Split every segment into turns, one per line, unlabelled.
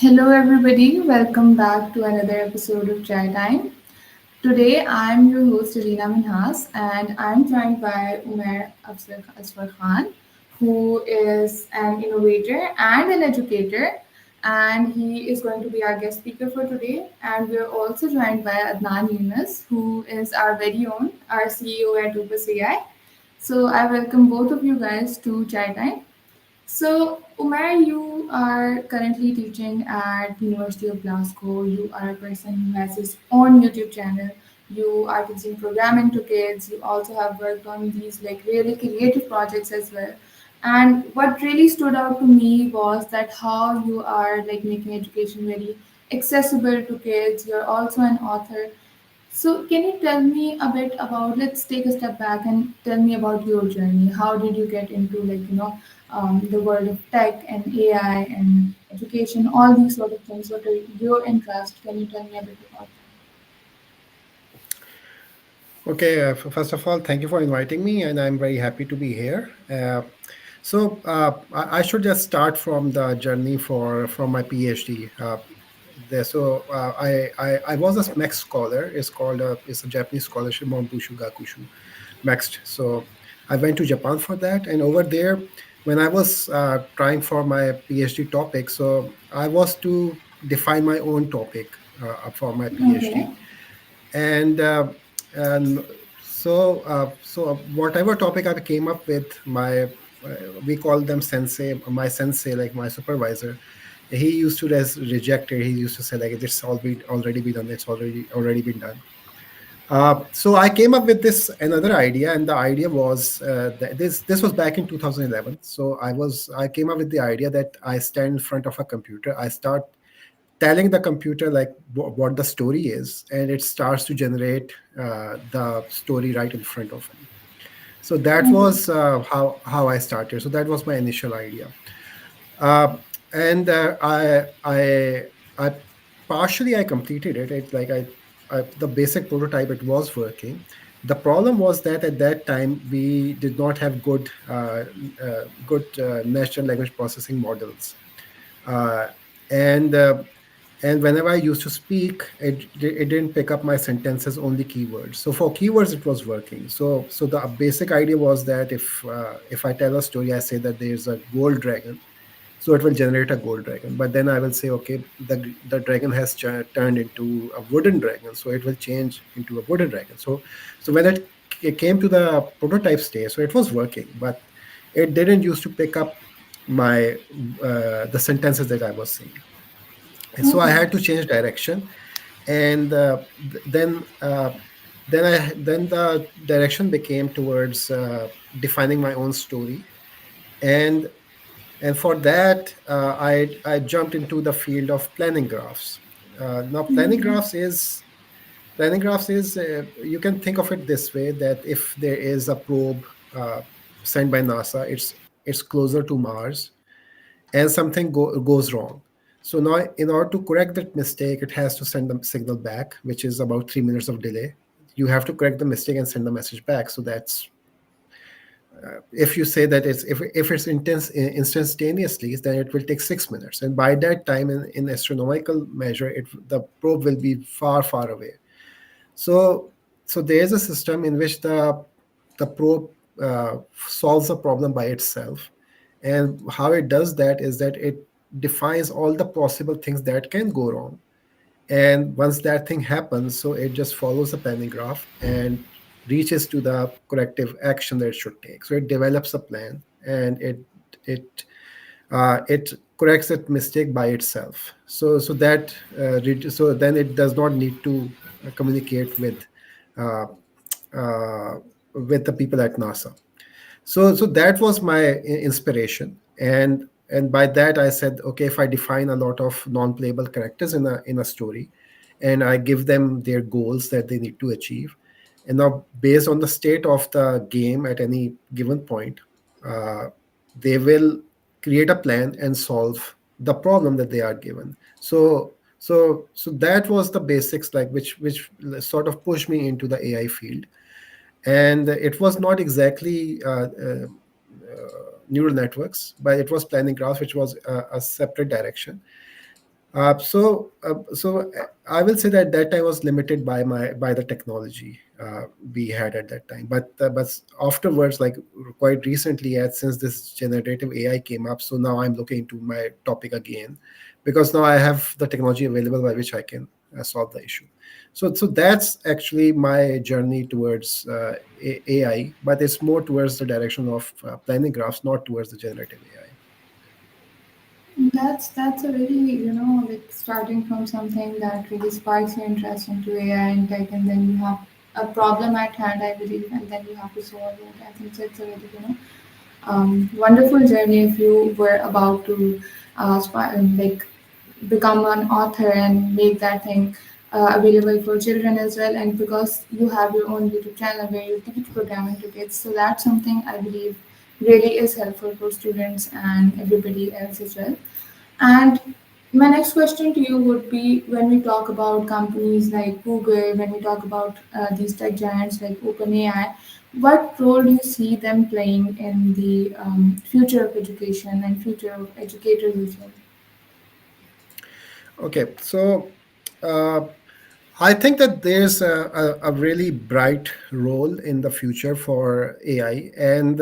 Hello, everybody. Welcome back to another episode of Chai Time. Today, I'm your host, Alina Minhas, and I'm joined by Asfar Khan, who is an innovator and an educator, and he is going to be our guest speaker for today. And we're also joined by Adnan Yunus, who is our very own, our CEO at Opus AI. So, I welcome both of you guys to Chai Time. So, Umar, you are currently teaching at University of Glasgow. You are a person who has his own YouTube channel. You are teaching programming to kids. You also have worked on these like really creative projects as well. And what really stood out to me was that how you are like making education very accessible to kids. You're also an author. So, can you tell me a bit about? Let's take a step back and tell me about your journey. How did you get into the world of tech and AI and education, all these sort of things? What are your interests? Can you tell me a bit about
Okay, first of all, thank you for inviting me, and I'm very happy to be here. I should just start from the journey for from my PhD. I was a MEX scholar. It's a Japanese scholarship, Mount Bushu Gakushu, MEXT. So I went to Japan for that, and over there, when I was trying for my PhD topic, so I was to define my own topic for my
that? Okay.
PhD and whatever topic I came up with, we call them sensei, my sensei, like my supervisor. He used to reject it. He used to say like it's already been done. It's already been done. So I came up with this another idea, and the idea was that this was back in 2011. So I came up with the idea that I stand in front of a computer. I start telling the computer like what the story is, and it starts to generate the story right in front of me. So that
Okay.
was how I started. So that was my initial idea. uh, and I partially I completed it. The basic prototype, it was working. The problem was that at that time we did not have good natural language processing models, uh, and and whenever I used to speak, it didn't pick up my sentences, only keywords. So for keywords, it was working. So the basic idea was that if I tell a story, I say that there's a gold dragon, so it will generate a gold dragon. But then I will say, okay, the dragon has turned into a wooden dragon, so it will change into a wooden dragon. So when it came to the prototype stage, so it was working, but it didn't used to pick up my the sentences that I was saying. And so I
Okay.
had to change direction, and then the direction became towards defining my own story. And and for that, I jumped into the field of planning graphs. Now planning graphs is you can think of it this way, that if there is a probe uh, sent by NASA, it's closer to Mars, and something goes wrong. So now, in order to correct that mistake, it has to send the signal back, which is about 3 minutes of delay. You have to correct the mistake and send the message back. So that's if you say that if it's instantaneously, then it will take 6 minutes, and by that time, in astronomical measure, the probe will be far away. So so there is a system in which the probe solves the problem by itself. And how it does that is that it defines all the possible things that can go wrong. And once that thing happens, so it just follows the planning graph and reaches to the corrective action that it should take. So it develops a plan, and it corrects that mistake by itself. So then it does not need to communicate uh, uh, with the people at NASA. So that was my inspiration. And by that I said, okay, if I define a lot of non-playable characters in a story, and I give them their goals that they need to achieve, and now based on the state of the game at any given point, uh, they will create a plan and solve the problem that they are given. So that was the basics, like which sort of pushed me into the AI field. And it was not exactly neural networks, but it was planning graphs, which was a separate direction. I will say that that time was limited by the technology we had at that time. But afterwards, like quite recently, since this generative AI came up, so now I'm looking into my topic again, because now I have the technology available by which I can solve the issue. So that's actually my journey towards AI, but it's more towards the direction of planning graphs, not towards the generative AI.
That's a really, like starting from something that really sparks your interest into AI and tech, and then you have a problem at hand, I believe, and then you have to solve it. I think so. It's a really, wonderful journey if you were about to, like, become an author and make that thing available for children as well. And because you have your own YouTube channel where you teach programming to kids, so that's something I believe really is helpful for students and everybody else as well. And my next question to you would be, when we talk about companies like Google, when we talk about these tech giants like OpenAI, what role do you see them playing in the future of education and future of educators as well?
Okay, so uh, I think that there's a really bright role in the future for AI, and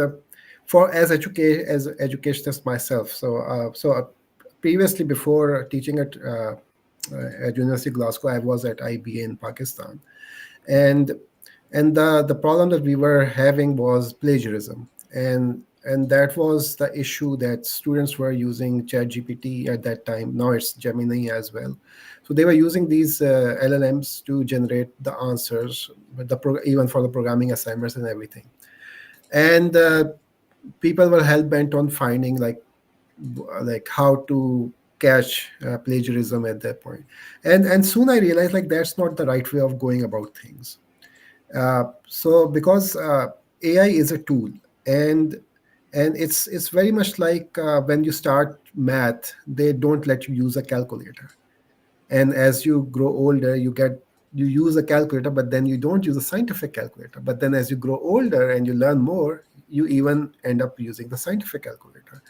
for as educationist myself. Previously, before teaching at University of Glasgow, I was at IBA in Pakistan, and the problem that we were having was plagiarism, and that was the issue, that students were using ChatGPT at that time. Now it's Gemini as well. So they were using these LLMs to generate the answers, but even for the programming assignments and everything. And people were hell bent on finding like how to catch plagiarism at that point. And soon I realized, like, that's not the right way of going about things. Because AI is a tool, and it's very much like when you start math, they don't let you use a calculator, and as you grow older, you use a calculator, but then you don't use a scientific calculator. But then as you grow older and you learn more, you even end up using the scientific calculator.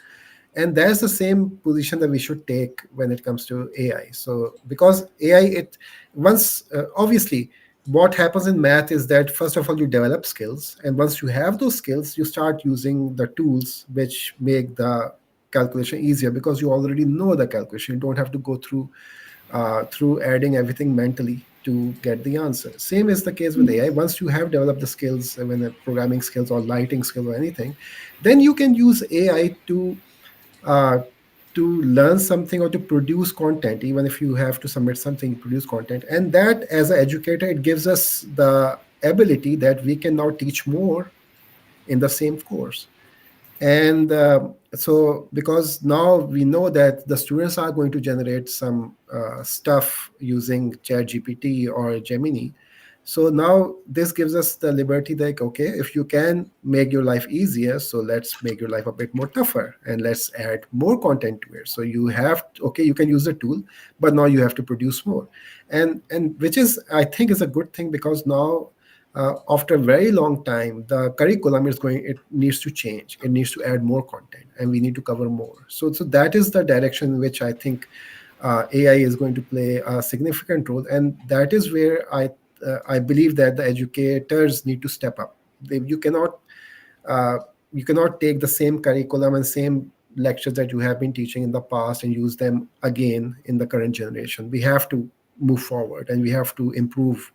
And that's the same position that we should take when it comes to AI. So because AI, it once obviously, what happens in math is that first of all you develop skills, and once you have those skills, you start using the tools which make the calculation easier, because you already know the calculation. You don't have to go through adding everything mentally to get the answer. Same is the case with AI. Once you have developed the skills, when programming skills or lighting skills or anything, then you can use AI uh, to learn something or to produce content. Even if you have to submit something, produce content, and that, as an educator, it gives us the ability that we can now teach more in the same course. And so because now we know that the students are going to generate some stuff using chat gpt or gemini, so now this gives us the liberty, like, okay, if you can make your life easier, so let's make your life a bit more tougher, and let's add more content to it. So you have, okay, you can use the tool, but now you have to produce more. And which is, I think, is a good thing, because now after a very long time, the curriculum is going, it needs to change, it needs to add more content, and we need to cover more. So that is the direction in which I think AI is going to play a significant role, and that is where I believe that the educators need to step up. You cannot uh, you cannot take the same curriculum and same lectures that you have been teaching in the past and use them again in the current generation. We have to move forward, and we have to improve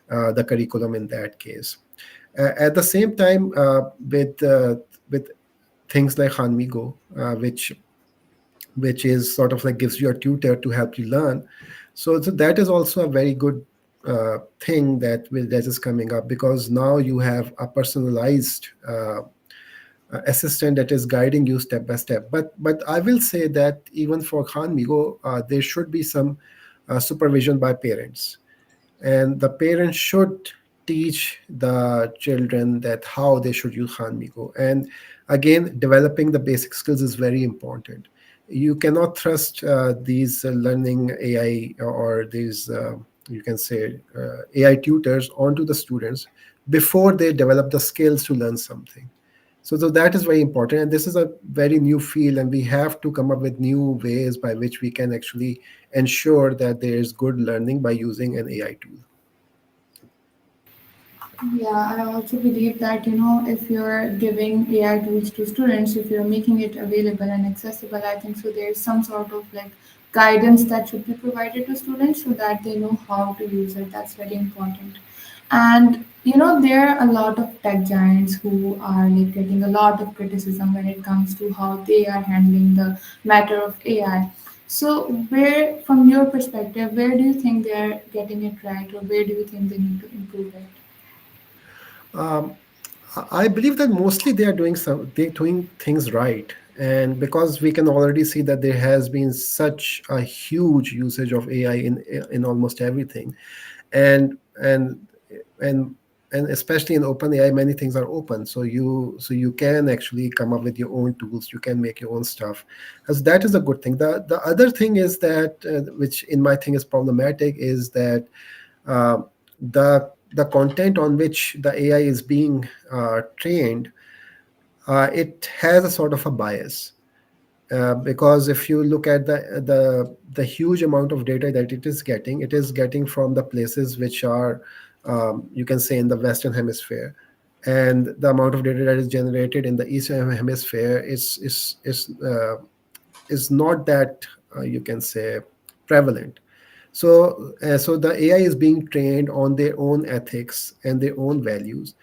the curriculum in that case. At the same time, with things like Hanmigo, which is sort of like gives you a tutor to help you learn. So that is also a very good thing that is coming up, because now you have a personalized assistant that is guiding you step by step. But I will say that even for Hanmigo, there should be some supervision by parents, and the parents should teach the children that how they should use Hanmigo. And again, developing the basic skills is very important. You cannot trust these learning AI, or these you can say AI tutors onto the students before they develop the skills to learn something. So that is very important, and this is a very new field, and we have to come up with new ways by which we can actually ensure that there is good learning by using an AI tool.
Yeah, I also believe that, if you're giving AI tools to students, if you're making it available and accessible, I think so there's some sort of like guidance that should be provided to students so that they know how to use it. That's very important. And there are a lot of tech giants who are like getting a lot of criticism when it comes to how they are handling the matter of AI. So, from your perspective, where do you think they're getting it right, or where do you think they need to improve it?
Um, I believe that mostly they're doing things right, and because we can already see that there has been such a huge usage of AI in almost everything, and and and and especially in open AI, many things are open, so you can actually come up with your own tools, you can make your own stuff, as that is a good thing. The other thing is that which in my thing is problematic is that uh, the content on which the AI is being trained, it has a sort of a bias, because if you look at the huge amount of data that it is getting from the places which are, you can say, in the Western Hemisphere, and the amount of data that is generated in the Eastern Hemisphere is not that, you can say, prevalent. So the AI is being trained on their own ethics and their own values,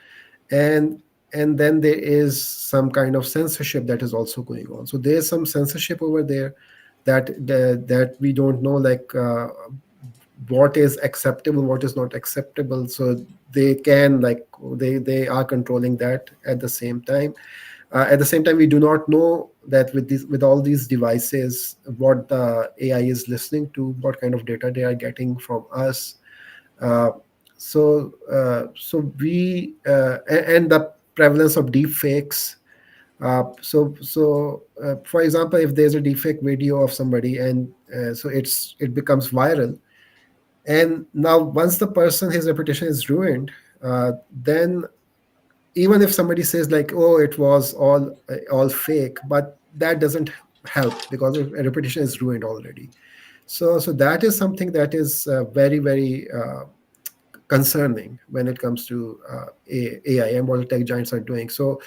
and and then there is some kind of censorship that is also going on. So there's some censorship over there that we don't know, like, what is acceptable, what is not acceptable. So they can, like, they are controlling that. At the same time, we do not know that with all these devices, what the AI is listening to, what kind of data they are getting from us. Uh, and the prevalence of deep fakes. For example, if there's a deepfake video of somebody, and it becomes viral, and now once the person, his reputation is ruined, then even if somebody says like, oh, it was all fake, but that doesn't help because the reputation is ruined already. So that is something that is very, very concerning when it comes to AI and what the tech giants are doing. So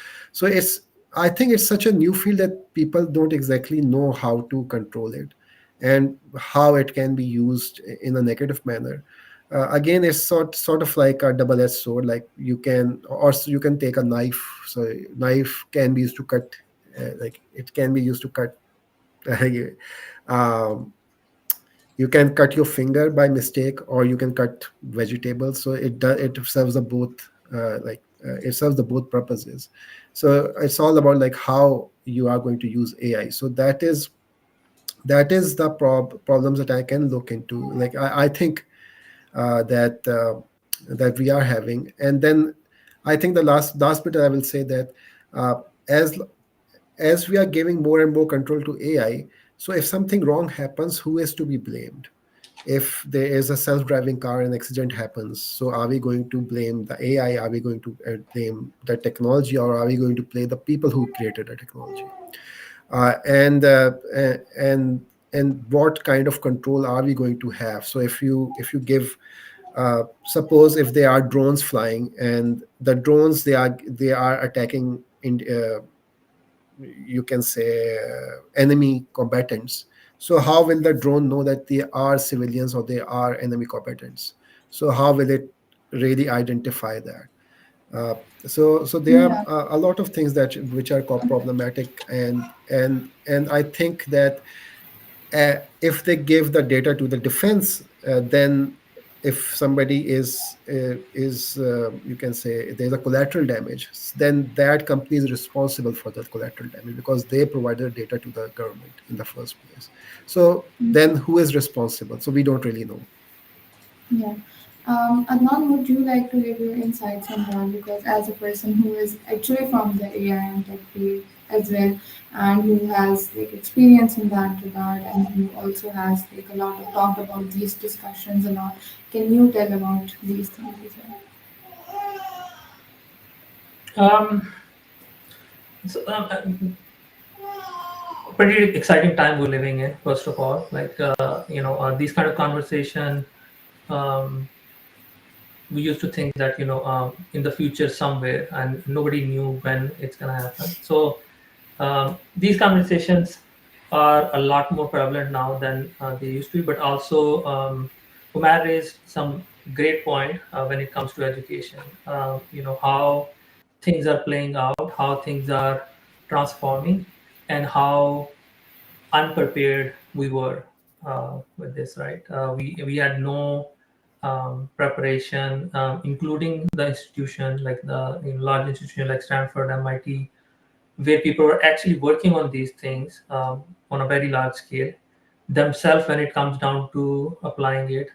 I think it's such a new field that people don't exactly know how to control it and how it can be used in a negative manner. Again, it's sort of like a double-edged sword. Like, you can take a knife. So knife can be used to cut, like, it can be used to cut. um, you can cut your finger by mistake, or you can cut vegetables. So it serves the both, it serves the both purposes. So it's all about like how you are going to use AI. So that is the problems that I can look into. Like, I think that we are having. And then I think the last bit I will say that, uh, as as we are giving more and more control to AI, so if something wrong happens, who is to be blamed? If there is a self-driving car and accident happens, so are we going to blame the AI? Are we going to blame the technology, or are we going to blame the people who created the technology? And what kind of control are we going to have? So if you give, suppose if there are drones flying, and the drones, they are attacking in, you can say, enemy combatants. So how will the drone know that they are civilians or they are enemy combatants? So how will it really identify that? uh, so there are
Yeah.
a lot of things that which are problematic, and I think that if they give the data to the defense, then if somebody is you can say there's a collateral damage, then that company is responsible for that collateral damage because they provided data to the government in the first place. So then who is responsible? So we don't really know.
Yeah. Adnan, would you like to give your insights on that? Because as a person who is actually from the AI and tech field as well, and who has like experience in that regard, and who also has like a lot of talk about these discussions a lot, can you tell about these things as well?
Um, So, pretty exciting time we're living in. First of all, like these kind of conversation. Um, we used to think that in the future somewhere, and nobody knew when it's gonna happen. So these conversations are a lot more prevalent now than they used to be. But also, Umar raised some great point when it comes to education. How things are playing out, how things are transforming, and how unprepared we were with this. Right, we had no preparation, including the institution like the large institution like Stanford, MIT, where people were actually working on these things on a very large scale themselves. When it comes down to applying it,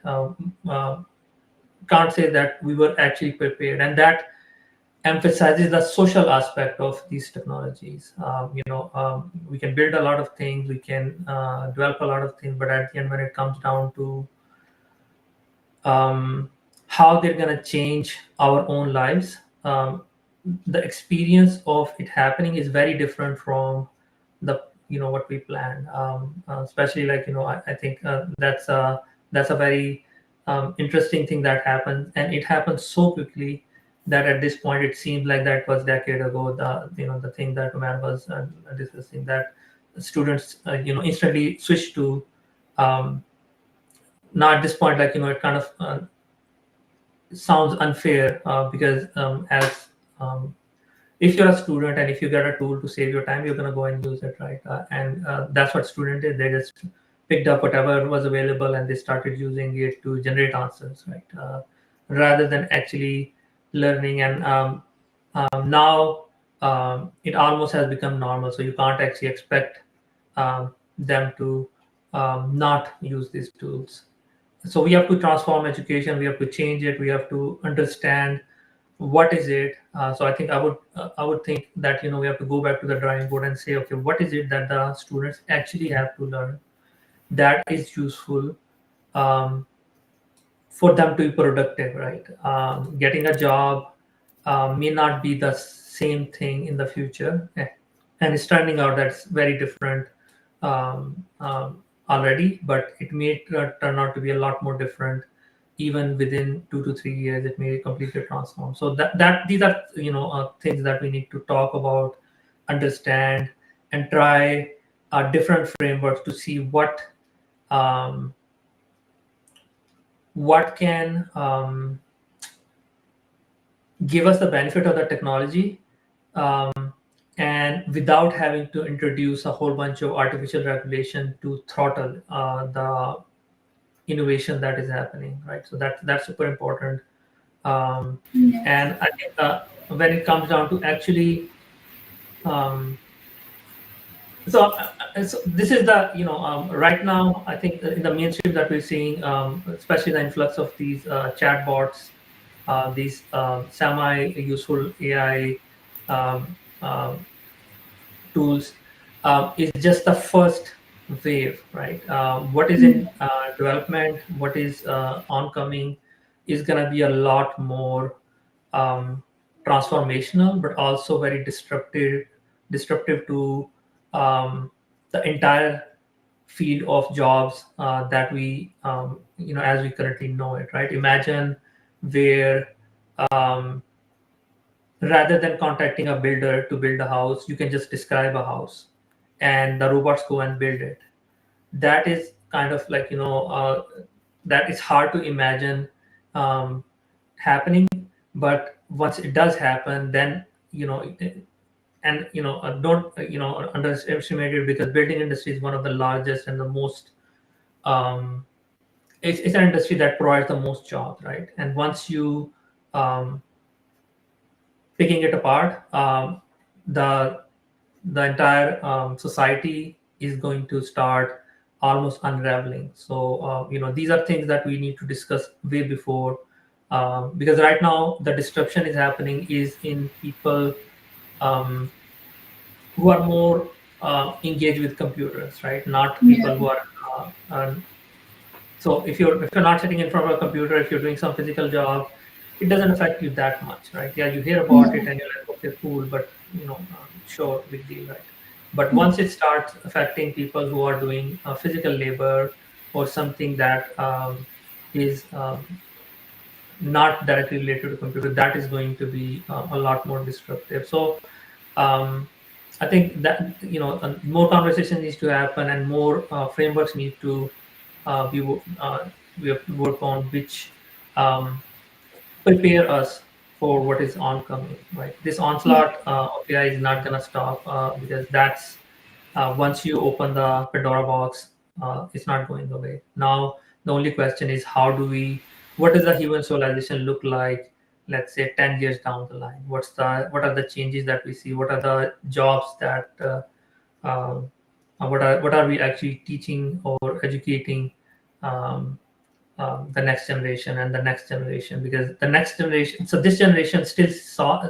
can't say that we were actually prepared, and that emphasizes the social aspect of these technologies. We can build a lot of things, we can develop a lot of things, but at the end, when it comes down to um, how they're going to change our own lives, the experience of it happening is very different from the what we planned. Especially like I think that's a very interesting thing that happened, and it happened so quickly that at this point it seems like that was decade ago. The thing that Umar was discussing, that students instantly switch to um, now at this point, like it kind of sounds unfair because as if you're a student and if you get a tool to save your time, you're going to go and use it, right? And that's what student did. They just picked up whatever was available and they started using it to generate answers, right? Rather than actually learning. And now it almost has become normal, so you can't actually expect them to not use these tools. So we have to transform education, we have to change it, we have to understand what is it. So I would think that we have to go back to the drawing board and say, okay, what is it that the students actually have to learn that is useful um, for them to be productive, right? Getting a job may not be the same thing in the future. And it's turning out that's very different already, but it may turn out to be a lot more different even within 2 to 3 years. It may completely transform. So that these are things that we need to talk about, understand, and try different frameworks to see um, what can give us the benefit of the technology, and without having to introduce a whole bunch of artificial regulation to throttle the innovation that is happening, right? So that's super important. um,
Yes.
and I think when it comes down to actually um, so this is the right now I think in the mainstream that we're seeing, especially the influx of these chatbots, these semi useful AI um, tools, is just the first wave, right? What is in development, what is oncoming, is going to be a lot more um, transformational, but also very disruptive to the entire field of jobs that we, as we currently know it, right? Imagine where um, rather than contacting a builder to build a house, you can just describe a house and the robots go and build it. That is kind of like that is hard to imagine um, happening, but once it does happen, then and don't underestimate it, because building industry is one of the largest and the most um, it's an industry that provides the most jobs, right? And once you um, picking it apart, the the entire society is going to start almost unraveling. So these are things that we need to discuss way before, because right now the disruption is happening is in people um, who are more engaged with computers, right? Not
Yeah.
people who are so if you're not sitting in front of a computer, if you're doing some physical job, it doesn't affect you that much, right? Yeah, you hear about it and you're like, okay, cool, but sure, big deal, right? But once it starts affecting people who are doing physical labor or something that is not directly related to computer, that is going to be a lot more disruptive. So um, I think that more conversation needs to happen, and more frameworks need to we have to work on, which um, prepare us for what is oncoming. Right, this
Yeah.
onslaught of AI is not going to stop, because that's once you open the Pandora box, it's not going away. Now the only question is, how do we? What does the human civilization look like? Let's say 10 years down the line. What are the changes that we see? What are the jobs that um, what are we actually teaching or educating um, the next generation and the next generation? Because the next generation, so this generation still saw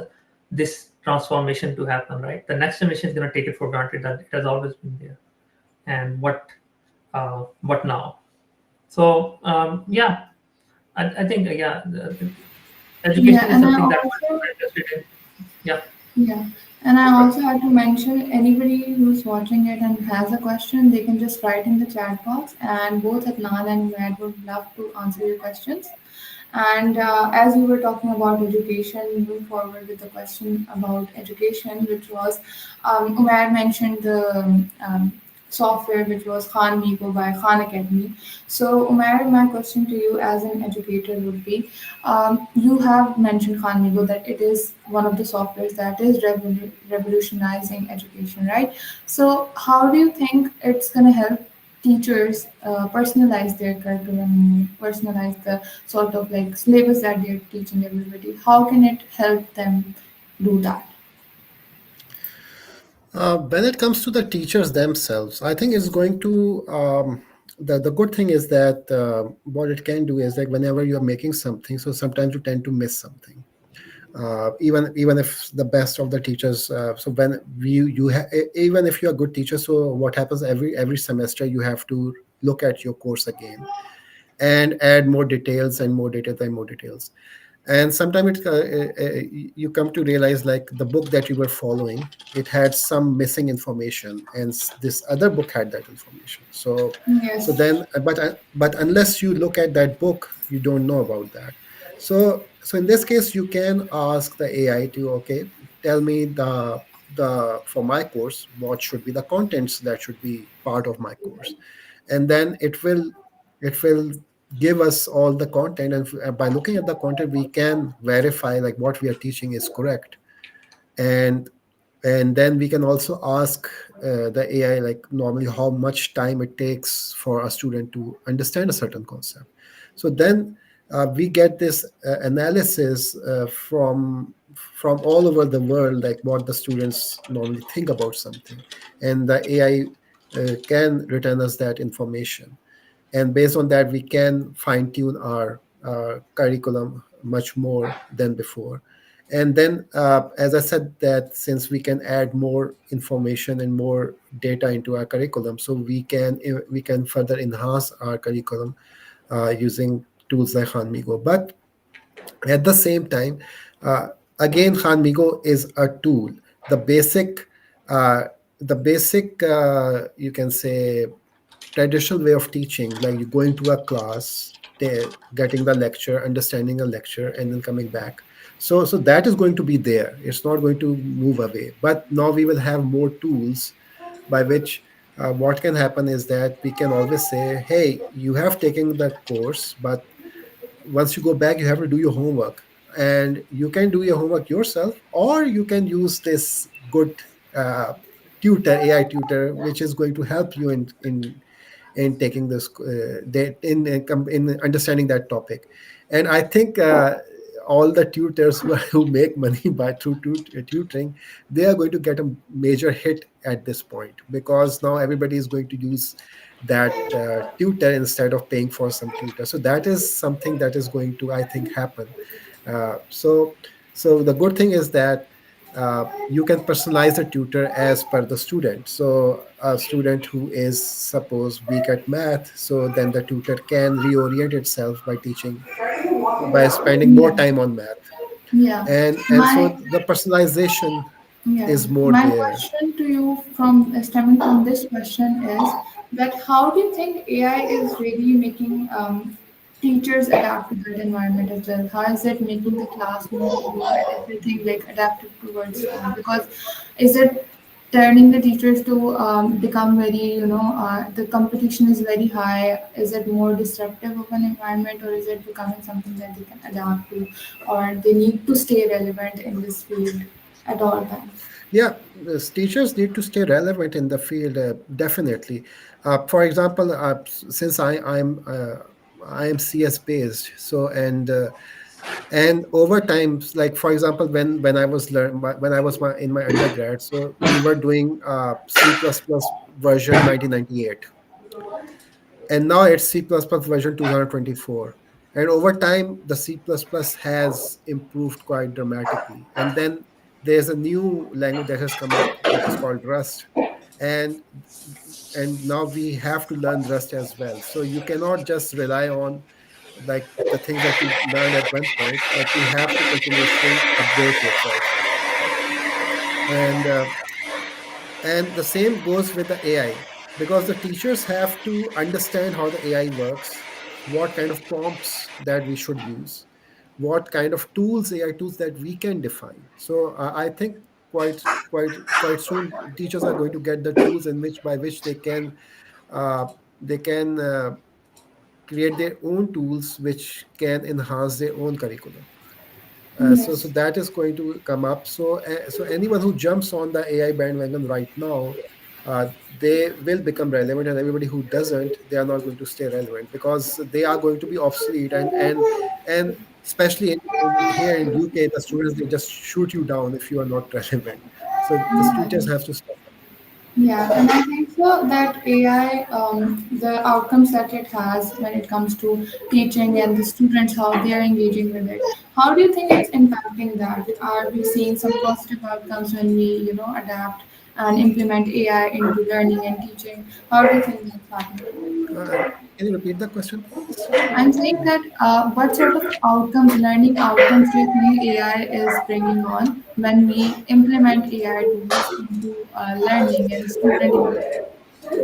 this transformation to happen, right? The next generation is going to take it for granted that it has always been there. And what now? So yeah, I think yeah,
Yeah,
education is
and I
something that
also
we're interested in. Yeah,
Yeah, and I
sure.
also had to mention anybody who's watching it and has a question, they can just write in the chat box, and both Adnan and Umair would love to answer your questions. And as we were talking about education, moving forward with the question about education, which was Umair mentioned the software which was Khan Migo by Khan Academy. So, Umair, my question to you as an educator would be you have mentioned Khan Migo that it is one of the softwares that is revolutionizing education, right? So, how do you think it's going to help teachers personalize their curriculum, personalize the sort of like syllabus that they're teaching everybody? How can it help them do that?
When it comes to the teachers themselves, I think it's going to. The good thing is that what it can do is like whenever you're making something, so sometimes you tend to miss something. Even if the best of the teachers, so when even if you're a good teacher, so what happens every semester you have to look at your course again and add more details and more details and more details. And sometimes you come to realize like the book that you were following, it had some missing information, and this other book had that information. So
Yes.
then but unless you look at that book, you don't know about that. So in this case you can ask the AI to, okay, tell me the for my course what should be the contents that should be part of my course, and then it will give us all the content, and by looking at the content we can verify like what we are teaching is correct. And and then we can also ask the AI like normally how much time it takes for a student to understand a certain concept. So then we get this analysis from all over the world, like what the students normally think about something, and the AI can return us that information, and based on that we can fine tune our curriculum much more than before. And then as I said, that since we can add more information and more data into our curriculum, so we can further enhance our curriculum using tools like Hanmigo. But at the same time, uh, again, Hanmigo is a tool. The basic uh, you can say traditional way of teaching, like you going to a class, getting the lecture, understanding a lecture, and then coming back. So that is going to be there. It's not going to move away. But now we will have more tools by which what can happen is that we can always say, hey, you have taken the course, but once you go back you have to do your homework, and you can do your homework yourself, or you can use this good uh, AI tutor, which is going to help you in taking this in understanding that topic. And I think all the tutors who make money by through tutoring, they are going to get a major hit at this point, because now everybody is going to use that tutor instead of paying for some tutor. So that is something that is going to, I think, happen. So the good thing is that you can personalize the tutor as per the student. So a student who is suppose weak at math, so then the tutor can reorient itself by teaching by spending more
Yeah.
time on math.
Yeah.
And so
My
the personalization
Yeah,
is more
my
there.
question to you from stemming from this question is that how do you think AI is really making teachers adapt to that environment as well? How is it making the classroom and everything like adaptive towards that? Because is it turning the teachers to become very, the competition is very high? Is it more disruptive of an environment, or is it becoming something that they can adapt to, or they need to stay relevant in this field at all times?
Yeah, teachers need to stay relevant in the field, definitely. For example, since I am CS based, so and over time, like for example, when I was in my undergrad, so we were doing C++ version 1998, and now it's C++ version 2024. And over time the C++ has improved quite dramatically, and then there's a new language that has come up which is called Rust. And and now we have to learn Rust as well, so you cannot just rely on like the things that you learned at one point, but you have to continuously upgrade yourself. And uh, and the same goes with the AI, because the teachers have to understand how the AI works, what kind of prompts that we should use, what kind of tools, AI tools that we can define. So I think quite soon teachers are going to get the tools in which by which uh, they can create their own tools which can enhance their own curriculum. So
Yes.
that is going to come up. So anyone who jumps on the AI bandwagon right now, they will become relevant, and everybody who doesn't, they are not going to stay relevant because they are going to be obsolete. And especially here in UK, the students, they just shoot you down if you are not relevant. So the teachers have to step up.
Yeah, and I think so that AI, the outcomes that it has when it comes to teaching and the students, how they are engaging with it. How do you think it's impacting that? Are we seeing some positive outcomes when we, adapt and implement AI into learning and teaching? How do you think that's happening?
Uh, can you repeat the question, please?
I'm saying that what sort of outcomes, learning outcomes, do you think AI is bringing on when we implement AI tools into learning and student engagement?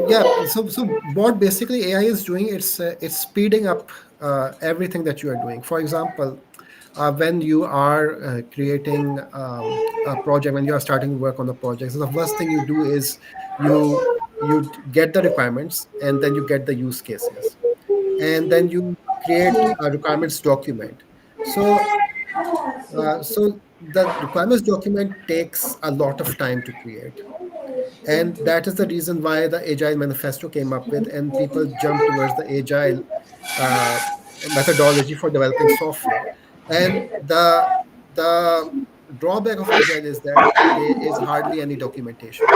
Yeah, so what basically AI is doing, it's speeding up everything that you are doing. For example, when you are creating a project, when you are starting work on the project, so the first thing you do is you get the requirements, and then you get the use cases, and then you create a requirements document. So the requirements document takes a lot of time to create, and that is the reason why the Agile Manifesto came up with, and people jump towards the Agile uh, methodology for developing software. And the drawback of Agile is that there is hardly any documentation.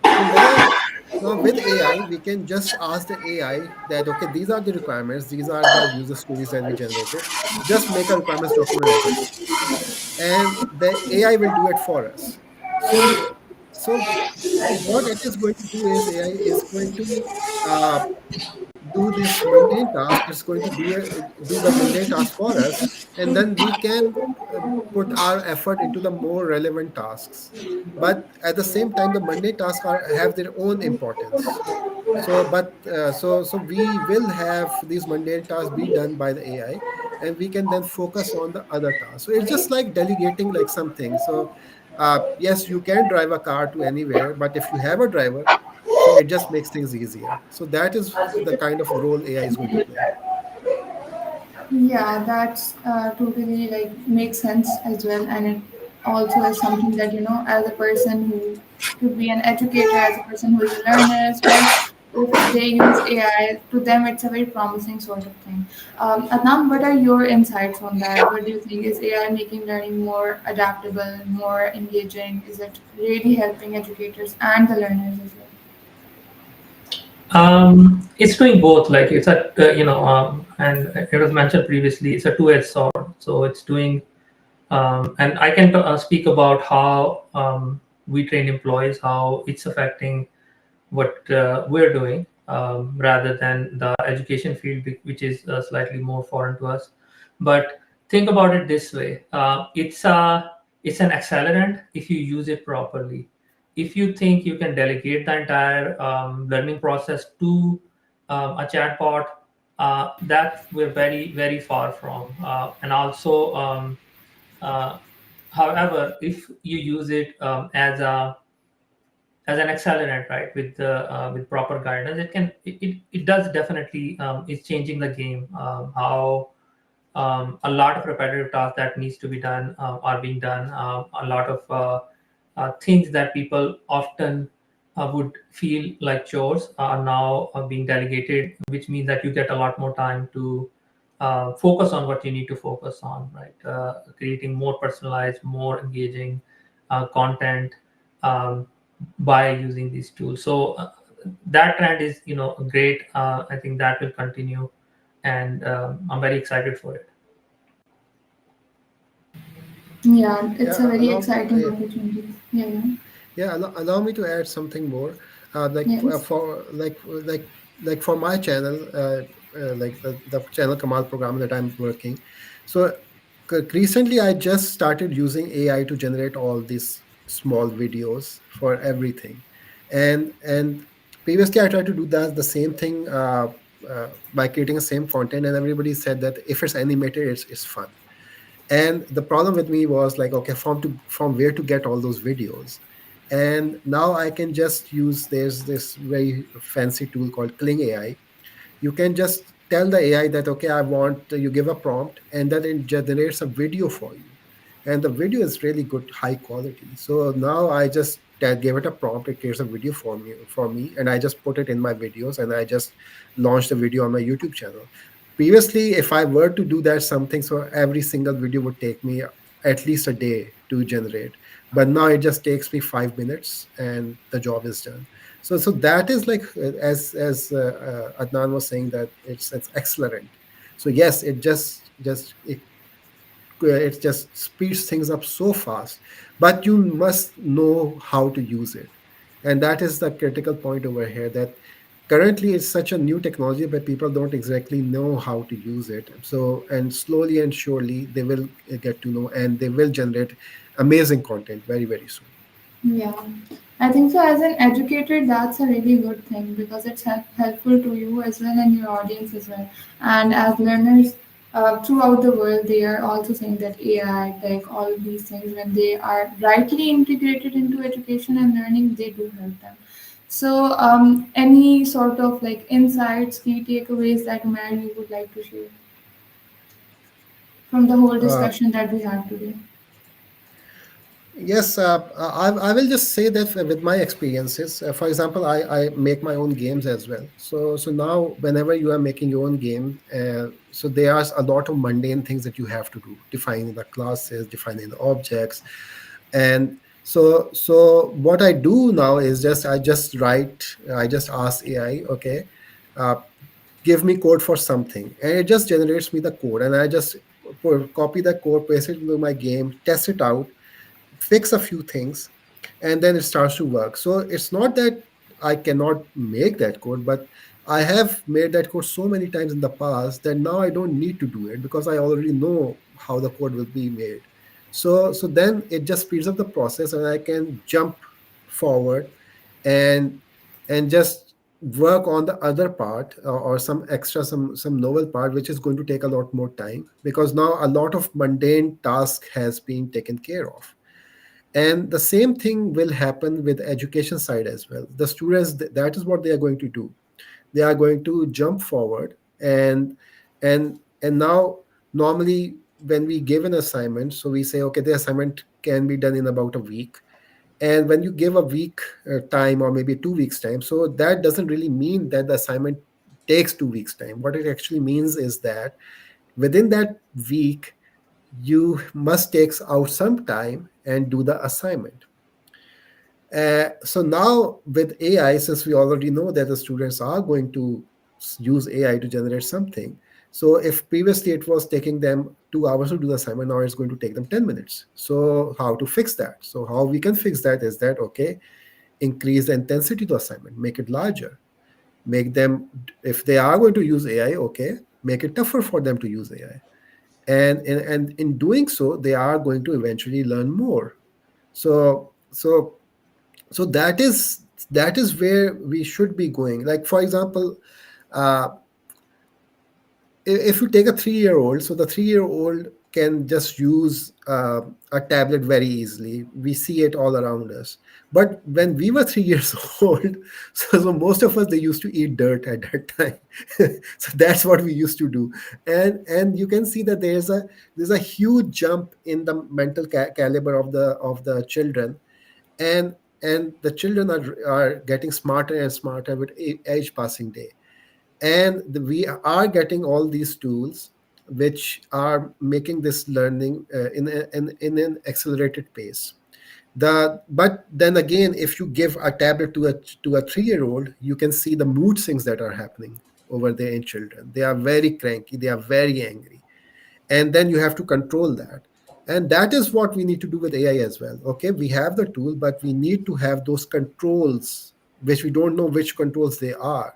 So now with AI, we can just ask the AI that, okay, these are the requirements, these are the user stories that we generated. Just make a requirements document out of it, and the AI will do it for us. So what it is going to do is AI is going to uh, do this mundane task. It's going to do the mundane task for us, and then we can put our effort into the more relevant tasks. But at the same time, the mundane tasks have their own importance. So we will have these mundane tasks be done by the AI, and we can then focus on the other tasks. So it's just like delegating like something. So yes, you can drive a car to anywhere, but if you have a driver, so it just makes things easier. So that is the kind of role AI is going to play.
Yeah, that's totally like makes sense as well, and it also is something that as a person who could be an educator, as a person who is a learner as well, if they use AI, to them it's a very promising sort of thing. Adnan, what are your insights on that? What do you think? Is AI making learning more adaptable, more engaging? Is it really helping educators and the learners as well?
It's doing both. Like it's a and it was mentioned previously. It's a two-edged sword. So it's doing, and I can speak about how we train employees, how it's affecting what we're doing, rather than the education field, which is slightly more foreign to us. But think about it this way: it's an accelerant if you use it properly. If you think you can delegate the entire learning process to a chatbot, that we're very far from. And also, uh, however, if you use it as an accelerant, right, with proper guidance, it does definitely is changing the game. How a lot of repetitive tasks that needs to be done are being done. A lot of things that people often would feel like chores are now being delegated, which means that you get a lot more time to focus on what you need to focus on, right? Creating more personalized, more engaging content um, by using these tools. So that trend is, great. I think that will continue, and I'm very excited for it.
Yeah, it's a
Yeah,
very
allow
exciting opportunity. Yeah, yeah.
yeah, allow me to add something more. Like
Yes.
like for my channel, like the channel Kamal program that I'm working. So recently, I just started using AI to generate all these small videos for everything, and previously I tried to do that the same thing by creating the same content, and everybody said that if it's animated, it's fun. And the problem with me was like, okay, from where to get all those videos. And now I can just use, there's this very fancy tool called Kling AI. You can just tell the AI that, okay, I want, you give a prompt, and then it generates a video for you. And the video is really good, high quality. So now I just gave it a prompt, it creates a video for me, and I just put it in my videos, and I just launched a video on my YouTube channel. Previously, if I were to do that something, so every single video would take me at least a day to generate. But now it just takes me 5 minutes, and the job is done. So that is like, as Adnan was saying, that it's excellent. So yes, it just speeds things up so fast, but you must know how to use it. And that is the critical point over here, that currently it's such a new technology, but people don't exactly know how to use it. So, and slowly and surely they will get to know, and they will generate amazing content very, very soon.
Yeah, I think so. As an educator, that's a really good thing because it's helpful to you as well and your audience as well. And as learners throughout the world, they are also saying that AI, tech, all of these things, when they are rightly integrated into education and learning, they do help them. So, any sort of like insights, key takeaways that Umair you would like to share from the whole
uh,
discussion that we had today?
Yes, I will just say that with my experiences, for example, I make my own games as well. So now whenever you are making your own game, so there are a lot of mundane things that you have to do, defining the classes, defining the objects, and so what I do now is I just ask AI, okay, uh, give me code for something, and it just generates me the code, and I just copy the code, paste it into my game, test it out, fix a few things, and then it starts to work. So it's not that I cannot make that code, but I have made that code so many times in the past that now I don't need to do it because I already know how the code will be made. So then it just speeds up the process, and I can jump forward and just work on the other part, or some extra, some novel part, which is going to take a lot more time, because now a lot of mundane task has been taken care of. And the same thing will happen with education side as well. The students, that is what they are going to do. They are going to jump forward, and now, normally when we give an assignment, so we say, okay, the assignment can be done in about a week. And when you give a week time, or maybe 2 weeks time, so that doesn't really mean that the assignment takes 2 weeks time. What it actually means is that within that week, you must take out some time and do the assignment. So now with AI, since we already know that the students are going to use AI to generate something, so if previously it was taking them 2 hours to do the assignment, now it's going to take them 10 minutes. So how to fix that? So how we can fix that is that, okay, increase the intensity to assignment, make it larger, make them, if they are going to use AI, okay, make it tougher for them to use AI. and in doing so they are going to eventually learn more. So so so that is where we should be going. Like for example, uh, if you take a 3-year-old, so the 3-year-old can just use a tablet very easily. We see it all around us. But when we were 3 years old, so most of us, they used to eat dirt at that time. So that's what we used to do. And you can see that there's a huge jump in the mental caliber of the children. And the children are getting smarter and smarter with age passing day. And we are getting all these tools which are making this learning in an accelerated pace. But then again, if you give a tablet to a 3-year-old, you can see the mood swings that are happening over there in children. They are very cranky, they are very angry, and then you have to control that. And that is what we need to do with AI as well. Okay, we have the tool, but we need to have those controls, which we don't know which controls they are.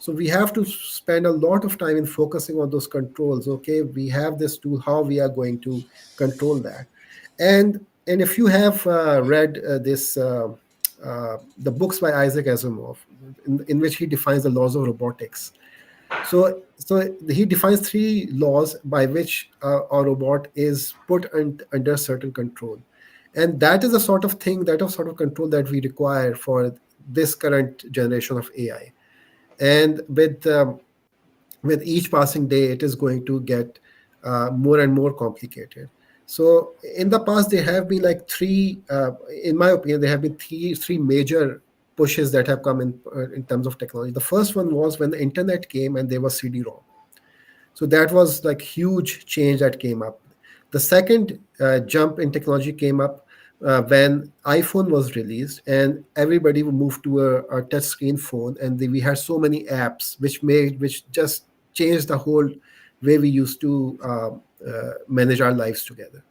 So we have to spend a lot of time in focusing on those controls. Okay, we have this tool, how we are going to control that. And if you have read this the books by Isaac Asimov, in which he defines the laws of robotics. So he defines three laws by which a robot is put under certain control, and that is the sort of thing, that of sort of control that we require for this current generation of AI. And with each passing day, it is going to get more and more complicated. So in the past, there have been like in my opinion, there have been three major pushes that have come in terms of technology. The first one was when the internet came and there was CD-ROM. So that was like huge change that came up. The second jump in technology came up when iPhone was released and everybody moved to a touch screen phone, and we had so many apps which just changed the whole way we used to manage our lives together.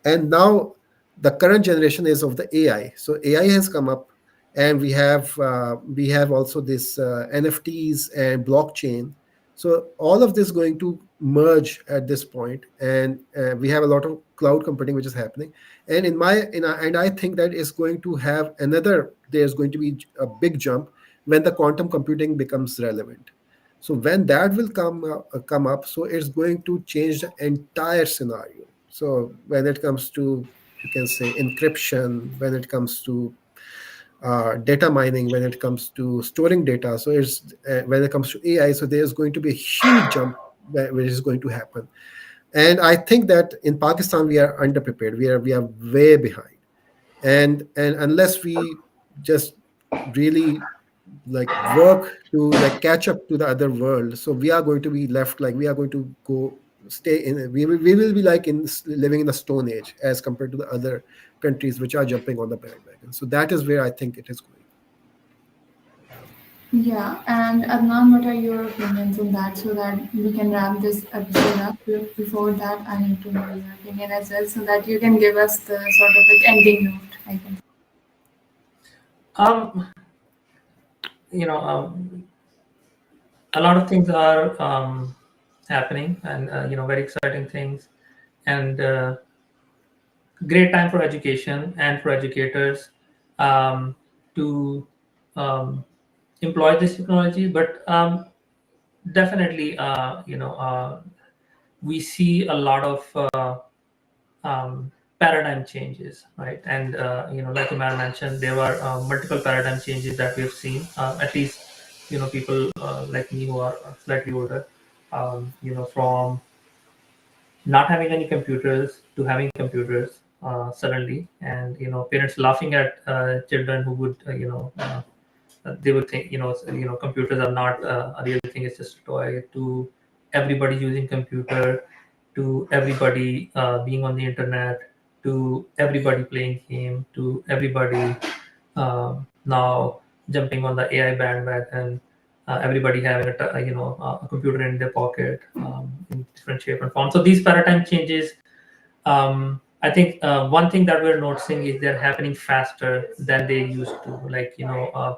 And now the current generation is of the AI. So AI has come up, and we have also this NFTs and blockchain. So all of this going to merge at this point, and we have a lot of cloud computing which is happening. And and I think that is going to have another. There's going to be a big jump when the quantum computing becomes relevant. So when that will come up, so it's going to change the entire scenario. So when it comes to, you can say, encryption, when it comes to data mining, when it comes to storing data, so it's when it comes to AI, so there's going to be a huge jump which is going to happen. And I think that in Pakistan we are underprepared. We are way behind, and unless we just really like work to like catch up to the other world, so we are going to be left, like we are going to go stay in, we will be like living in the stone age as compared to the other countries which are jumping on the bandwagon. So that is where I think it is going.
Yeah, and Adnan, what are your opinions on that so that we can wrap this episode up? Before that, I need to know your opinion as well so that you can give us the sort of like ending note, I can.
Um, you know, a lot of things are happening, and very exciting things, and great time for education and for educators to um, employ this technology. But definitely, we see a lot of paradigm changes, right? And like Umar mentioned, there were multiple paradigm changes that we have seen. At least, people like me who are slightly older, from not having any computers to having computers suddenly, and parents laughing at children who would they would think computers are not a real thing, it's just a toy, to everybody using computer, to everybody being on the internet, to everybody playing game, to everybody now jumping on the AI bandwagon, everybody having a computer in their pocket, in different shape and form. So these paradigm changes, I think one thing that we're noticing is they're happening faster than they used to. Like,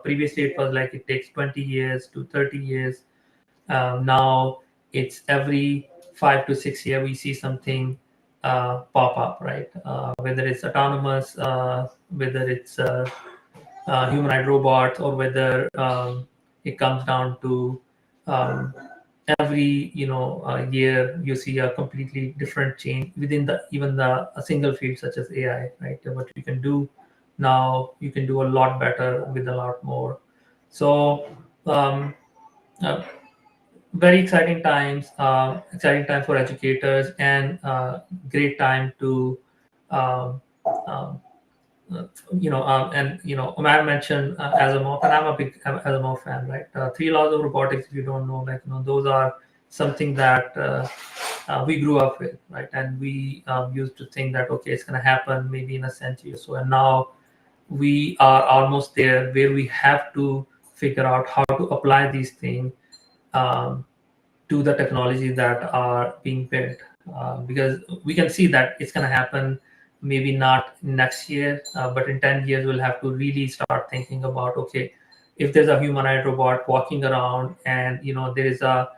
previously it was like it takes 20 years to 30 years. Now it's every 5 to 6 year, we see something pop up, right? Whether it's autonomous, whether it's humanoid robots, or whether it comes down to um, every year you see a completely different change within the even the a single field such as AI, right? What you can do now, you can do a lot better with a lot more. So um, uh, very exciting times, exciting time for educators, and great time to um, um, uh, and Umar mentioned Asimov, and I'm a big Asimov fan, right? Three laws of robotics, if you don't know, like those are something that we grew up with, right? And we used to think that okay, it's going to happen maybe in a century or so, and now we are almost there where we have to figure out how to apply these things um, to the technologies that are being built, because we can see that it's going to happen maybe not next year, but in 10 years we'll have to really start thinking about okay, if there's a humanoid robot walking around and there is a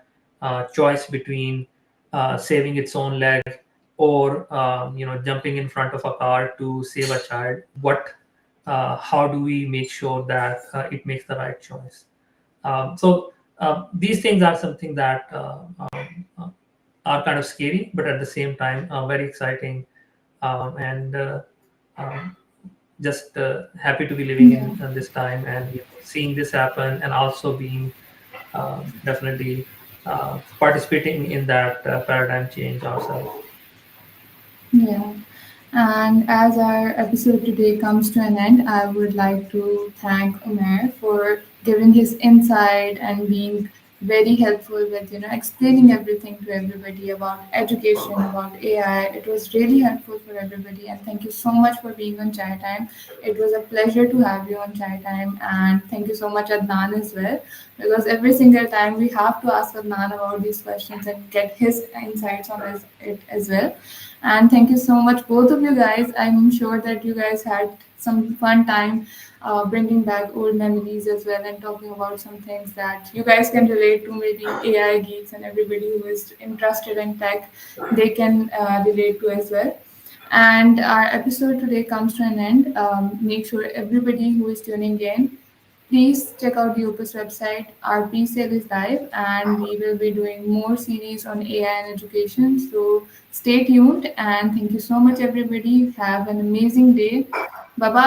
choice between saving its own leg or jumping in front of a car to save a child, what how do we make sure that it makes the right choice? So these things are something that are kind of scary, but at the same time very exciting, and um, just happy to be living
Yeah.
in this time and seeing this happen, and also being definitely participating in that paradigm change ourselves.
Yeah. And as our episode today comes to an end, I would like to thank Umair for giving his insight and being very helpful with explaining everything to everybody about education, about AI. It was really helpful for everybody, and thank you so much for being on Chai Time. It was a pleasure to have you on Chai Time, and thank you so much Adnan as well, because every single time we have to ask Adnan about these questions and get his insights on it as well. And thank you so much, both of you guys. I'm sure that you guys had some fun time bringing back old memories as well and talking about some things that you guys can relate to. Maybe AI geeks and everybody who is interested in tech, they can relate to as well. And our episode today comes to an end. Make sure everybody who is tuning in, please check out the Opus website. Our pre-sale is live, and we will be doing more series on AI and education. So stay tuned, and thank you so much, everybody. Have an amazing day. Bye bye.